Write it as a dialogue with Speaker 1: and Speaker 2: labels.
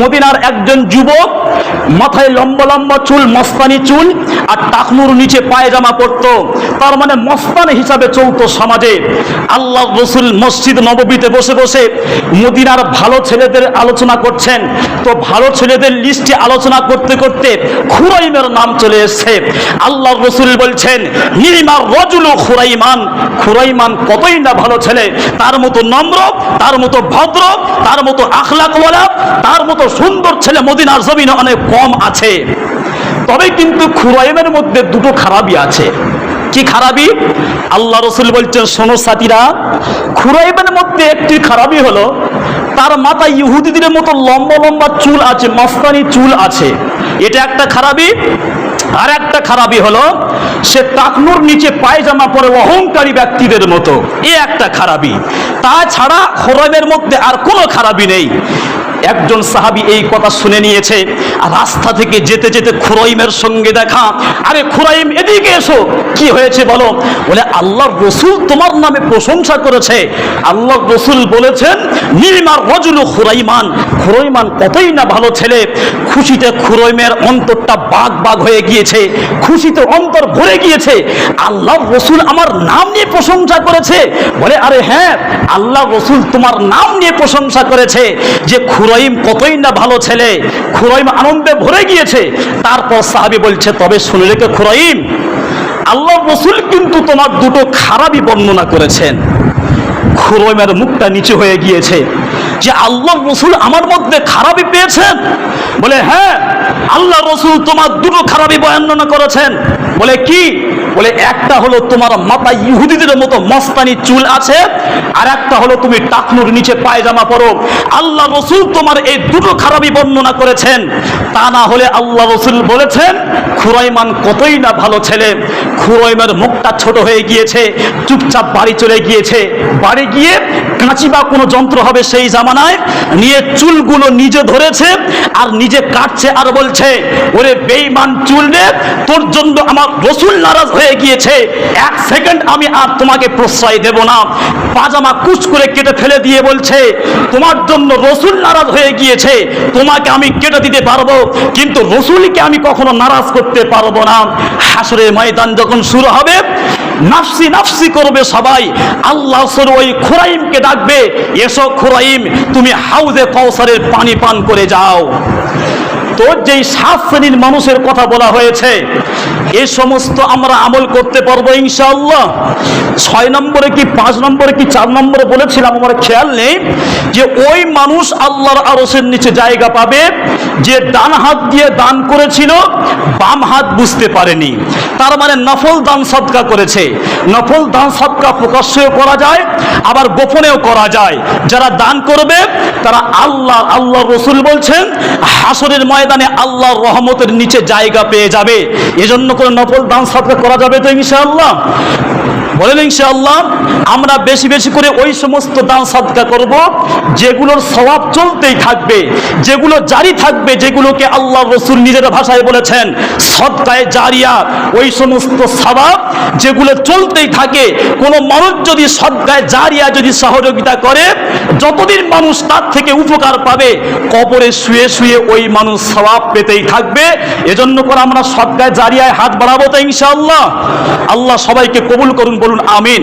Speaker 1: মদিনার একজন যুবক, মাথায় লম্বা লম্বা চুল, মস্তানি চুল, আর টাকনুর নিচে পায়জামা পরতো, তার মানে মস্তান হিসাবে চলতো সমাজে। আল্লাহ রসুল মসজিদ নববীতে বসে বসে মদিনার ভালো ছেলেদের আলোচনা করছেন। তো ভালো ছেলেদের লিস্টে আলোচনা করতে করতে খুরাইমের নাম চলে এসছে। আল্লাহ রসুল বলছেন, নিমার রজুল খুরাইমান, খুরাইমান কতই না ভালো ছেলে, তার মতো নম্র, তার মতো ভদ্র, তার মতো আখলাকওয়ালা, তার মতো সুন্দর ছেলে মদিনার জমিনে অনেক কম আছে। তবে কিন্তু খুরাইমের মধ্যে দুটো খারাপই আছে। কি খারাপি? আল্লাহ রসুল বলছেন, শোনো সাথীরা, খুরাইমের মধ্যে একটি খারাপি হলো তার মাথায় ইহুদিদের মতো লম্বা লম্বা চুল আছে, মস্তানি চুল আছে, এটা একটা খারাপি। আর একটা খারাপি হলো সে টাকনুর নিচে পায়জামা পরে অহংকারী ব্যক্তিদের মতো, এ একটা খারাপি। তাছাড়া খুরাইমের মধ্যে আর কোনো খারাপি নেই। একজন সাহাবী এই কথা শুনে নিয়েছে, আর রাস্তা থেকে যেতে যেতে খুরাইমের সঙ্গে দেখা। আরে খুরাইম, এদিকে এসো, কি হয়েছে বলো? বলে, আল্লাহর রসুল তোমার নামে প্রশংসা করেছে। আল্লাহর রসুল বলেছেন, নিমার রজুল খুরাইমান, খুরাইমান কতই না ভালো ছেলে। খুশিতে খুরাইমের অন্তরটা বাগ বাগ হয়ে গিয়েছে, খুশিতে অন্তর ভরে গিয়েছে। আল্লাহর রসুল আমার নাম নিয়ে প্রশংসা করেছে। বলে, আরে হ্যাঁ, আল্লাহ রসুল তোমার নাম নিয়ে প্রশংসা করেছে যে খুরাইম কতই না ভালো ছেলে। খুরাইম আনন্দে ভরে গিয়েছে। তারপর সাহাবী বলছে, তবে শুনে রেখে খুরাইম, আল্লাহ রসুল কিন্তু তোমার দুটো খারাপই বর্ণনা করেছেন। খুরাইমের মুখটা নিচু হয়ে গিয়েছে যে আল্লাহ রসুল আমার মধ্যে খারাপই পেয়েছেন। বলে, হ্যাঁ, আল্লাহ রসুল তোমার দুটো খারাপই বর্ণনা করেছেন। বলে, কি? বলে, একটা হলো তোমার মাথায় ইহুদিদের মতো মস্তানি চুল আছে, আর একটা হলো তুমি টাকনুর নিচে পায়জামা পরো। আল্লাহ রসুল তোমার এই দুটো খারাপই বর্ণনা করেছেন। তা না হলে আল্লাহ রসুল বলেছেন খুরাইমান কতই না ভালো ছেলে। খুরাইমের মুখটা ছোট হয়ে গিয়েছে, চুপচাপ বাড়ি চলে গিয়েছে। বাড়ি গিয়ে কাঁচি বা কোনো যন্ত্র হবে সেই জামানায়, নিয়ে চুলগুলো নিজে ধরেছে আর নিজে কাটছে, আর বলছে, ওরে বেঈমান চুল রে, তোর জন্য আমার রসুল নারাজ হয়ে গিয়েছে, এক সেকেন্ড আমি আর তোমাকে প্রশ্রয় দেব না। পাজামা কুচ করে কেটে ফেলে দিয়ে বলছে, তোমার জন্য রসুল নারাজ হয়ে গিয়েছে, তোমাকে আমি কেটে দিতে পারবো, কিন্তু রসুলকে আমি কখনো নারাজ করতে পারবো না। হাসরের ময়দান যখন শুরু হবে, নাফসি নাফসি করবে সবাই। আল্লাহ ওই খুরাইমকে ডাকবে, এসো খুরাইম, তুমি হাউজে কাউসারের পানি পান করে যাও। তো যেই 7 শ্রেণীর মানুষের কথা বলা হয়েছে, এই সমস্ত আমরা আমল করতে পারবো ইনশাআল্লাহ। 6 নম্বরে কি 5 নম্বরে কি 4 নম্বরে বলেছিলাম আমার খেয়াল নেই, যে ওই মানুষ আল্লাহর আরশের নিচে জায়গা পাবে যে ডান হাত দিয়ে দান করেছিল, বাম হাত বুঝতে পারেনি। তার মানে নফল দান সদকা করেছে। নফল দান সদকা প্রকাশ্যেও করা যায়, আবার গোপনেও করা যায়। যারা দান করবে তারা আল্লাহ রসুল বলছেন হাসরের ময়দানে আল্লাহর রহমতের নিচে জায়গা পেয়ে যাবে। এজন্য করে নফল দান সদকা করা যাবে তো ইনশাআল্লাহ? বলেন ইনশাআল্লাহ। আমরা বেশি বেশি করে ওই সমস্ত দান সদকা করব যেগুলোর সওয়াব চলতেই থাকবে, যেগুলো জারি থাকবে, যেগুলোকে আল্লাহ রসুল নিজের ভাষায় বলেছেন সদকায়ে জারিয়া। ওই সমস্ত সওয়াব যেগুলো চলতেই থাকে, কোনো মানুষ যদি সদকায়ে জারিয়া যদি সহযোগিতা করে, যতদিন মানুষ তার থেকে উপকার পাবে, কবরে শুয়ে শুয়ে ওই মানুষ সওয়াব পেতেই থাকবে। এজন্য করে আমরা সদকায়ে জারিয়ায় হাত বাড়াবো তো ইনশাআল্লাহ। আল্লাহ সবাইকে কবুল করুন, বলুন আমিন।